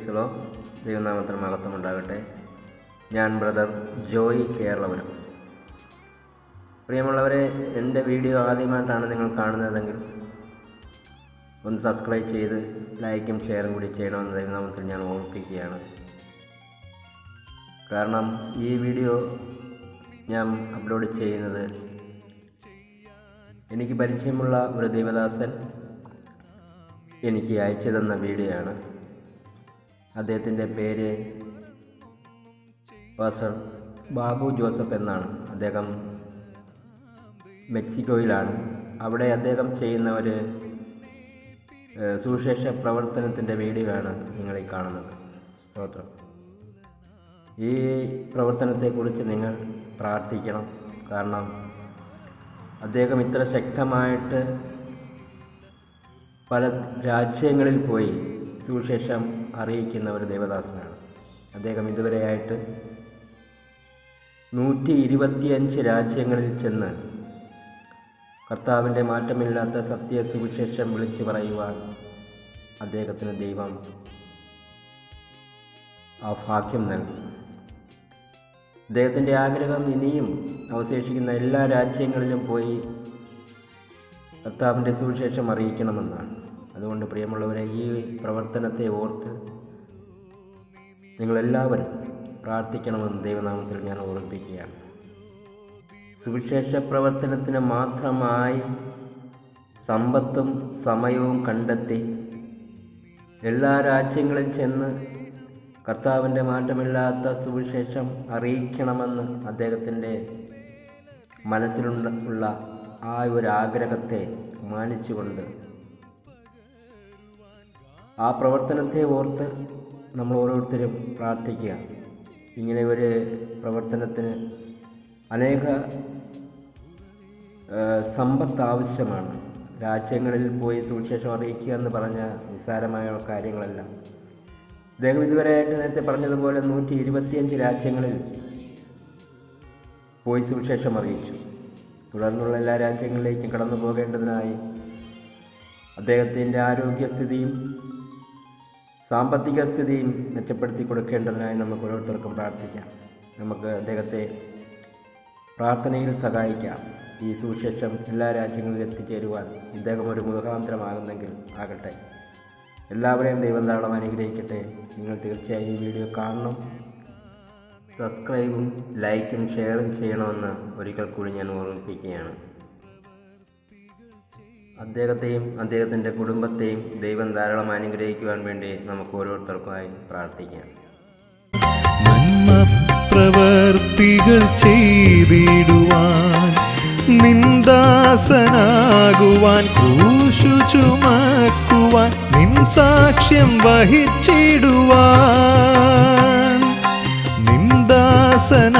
പ്രൈസ്ലോ ദൈവനാമത്തിന് മഹത്വമുണ്ടാകട്ടെ. ഞാൻ ബ്രദർ ജോയി കേരളപുരം. പ്രിയമുള്ളവരെ, എൻ്റെ വീഡിയോ ആദ്യമായിട്ടാണ് നിങ്ങൾ കാണുന്നതെങ്കിൽ ഒന്ന് സബ്സ്ക്രൈബ് ചെയ്ത് ലൈക്കും ഷെയറും കൂടി ചെയ്യണമെന്ന് ദൈവനാമത്തിൽ ഞാൻ ഓർമ്മിപ്പിക്കുകയാണ്. കാരണം ഈ വീഡിയോ ഞാൻ അപ്ലോഡ് ചെയ്യുന്നത് എനിക്ക് പരിചയമുള്ള ഒരു ദൈവദാസൻ എനിക്ക് അയച്ചു തന്ന വീഡിയോ ആണ്. അദ്ദേഹത്തിൻ്റെ പേര് പാസ്റ്റർ ബാബു ജോസഫ് എന്നാണ്. അദ്ദേഹം മെക്സിക്കോയിലാണ്. അവിടെ അദ്ദേഹം ചെയ്യുന്ന ഒരു സുവിശേഷ പ്രവർത്തനത്തിൻ്റെ വീഡിയോ ആണ് നിങ്ങളീ കാണുന്നത്. സ്തോത്രം. ഈ പ്രവർത്തനത്തെക്കുറിച്ച് നിങ്ങൾ പ്രാർത്ഥിക്കണം. കാരണം അദ്ദേഹം ഇത്ര ശക്തമായിട്ട് പല രാജ്യങ്ങളിൽ പോയി സുവിശേഷം അറിയിക്കുന്ന ഒരു ദേവദാസനാണ്. അദ്ദേഹം ഇതുവരെയായിട്ട് 125 രാജ്യങ്ങളിൽ ചെന്ന് കർത്താവിൻ്റെ മാറ്റമില്ലാത്ത സത്യ സുവിശേഷം വിളിച്ചു പറയുവാൻ അദ്ദേഹത്തിന് ദൈവം ആ ഭാഗ്യം നൽകി. അദ്ദേഹത്തിൻ്റെ ആഗ്രഹം ഇനിയും അവശേഷിക്കുന്ന എല്ലാ രാജ്യങ്ങളിലും പോയി കർത്താവിൻ്റെ സുവിശേഷം അറിയിക്കണമെന്നാണ്. അതുകൊണ്ട് പ്രിയമുള്ളവരെ, ഈ പ്രവർത്തനത്തെ ഓർത്ത് നിങ്ങളെല്ലാവരും പ്രാർത്ഥിക്കണമെന്ന് ദൈവനാമത്തിൽ ഞാൻ ഓർമ്മിപ്പിക്കുകയാണ്. സുവിശേഷ പ്രവർത്തനത്തിന് മാത്രമായി സമ്പത്തും സമയവും കണ്ടെത്തി എല്ലാ രാജ്യങ്ങളിൽ ചെന്ന് കർത്താവിൻ്റെ മാറ്റമില്ലാത്ത സുവിശേഷം അറിയിക്കണമെന്ന് അദ്ദേഹത്തിൻ്റെ മനസ്സിലുള്ള ആ ഒരു ആഗ്രഹത്തെ മാനിച്ചുകൊണ്ട് ആ പ്രവർത്തനത്തെ ഓർത്ത് നമ്മൾ ഓരോരുത്തരും പ്രാർത്ഥിക്കുക. ഇങ്ങനെ ഒരു പ്രവർത്തനത്തിന് അനേക സമ്പത്ത് ആവശ്യമാണ്. രാജ്യങ്ങളിൽ പോയി സുവിശേഷം അറിയിക്കുക എന്ന് പറഞ്ഞ നിസ്സാരമായ കാര്യങ്ങളല്ല. അദ്ദേഹം ഇതുവരെയായിട്ട് നേരത്തെ പറഞ്ഞതുപോലെ 125 രാജ്യങ്ങളിൽ പോയി സുവിശേഷം അറിയിച്ചു. തുടർന്നുള്ള എല്ലാ രാജ്യങ്ങളിലേക്കും കടന്നു പോകേണ്ടതിനായി അദ്ദേഹത്തിൻ്റെ ആരോഗ്യസ്ഥിതിയും സാമ്പത്തിക സ്ഥിതിയും മെച്ചപ്പെടുത്തി കൊടുക്കേണ്ടതിനായി നമുക്ക് ഓരോരുത്തർക്കും പ്രാർത്ഥിക്കാം. നമുക്ക് അദ്ദേഹത്തെ പ്രാർത്ഥനയിൽ സഹായിക്കാം. ഈ സുവിശേഷം എല്ലാ രാജ്യങ്ങളിലും എത്തിച്ചേരുവാൻ ഇദ്ദേഹം ഒരു മുഖാന്തരമാകുന്നെങ്കിൽ ആകട്ടെ. എല്ലാവരെയും ദൈവം ധാരാളം അനുഗ്രഹിക്കട്ടെ. നിങ്ങൾ തീർച്ചയായും ഈ വീഡിയോ കാണണം. സബ്സ്ക്രൈബും ലൈക്കും ഷെയറും ചെയ്യണമെന്ന് ഒരിക്കൽ കൂടി ഞാൻ ഓർമ്മിപ്പിക്കുകയാണ്. അദ്ദേഹത്തെയും അദ്ദേഹത്തിൻ്റെ കുടുംബത്തെയും ദൈവം ധാരാളം അനുഗ്രഹിക്കുവാൻ വേണ്ടി നമുക്ക് ഓരോരുത്തർക്കുമായി പ്രാർത്ഥിക്കാം. നന്മ പ്രവർത്തികൾ ചെയ്തിടുവാൻ, നിന്ദാസനാകുവാൻ, ക്രൂശു ചുമക്കുവാൻ, നിൻ സാക്ഷ്യം വഹിച്ചിടുവാൻ, നിന്ദാസന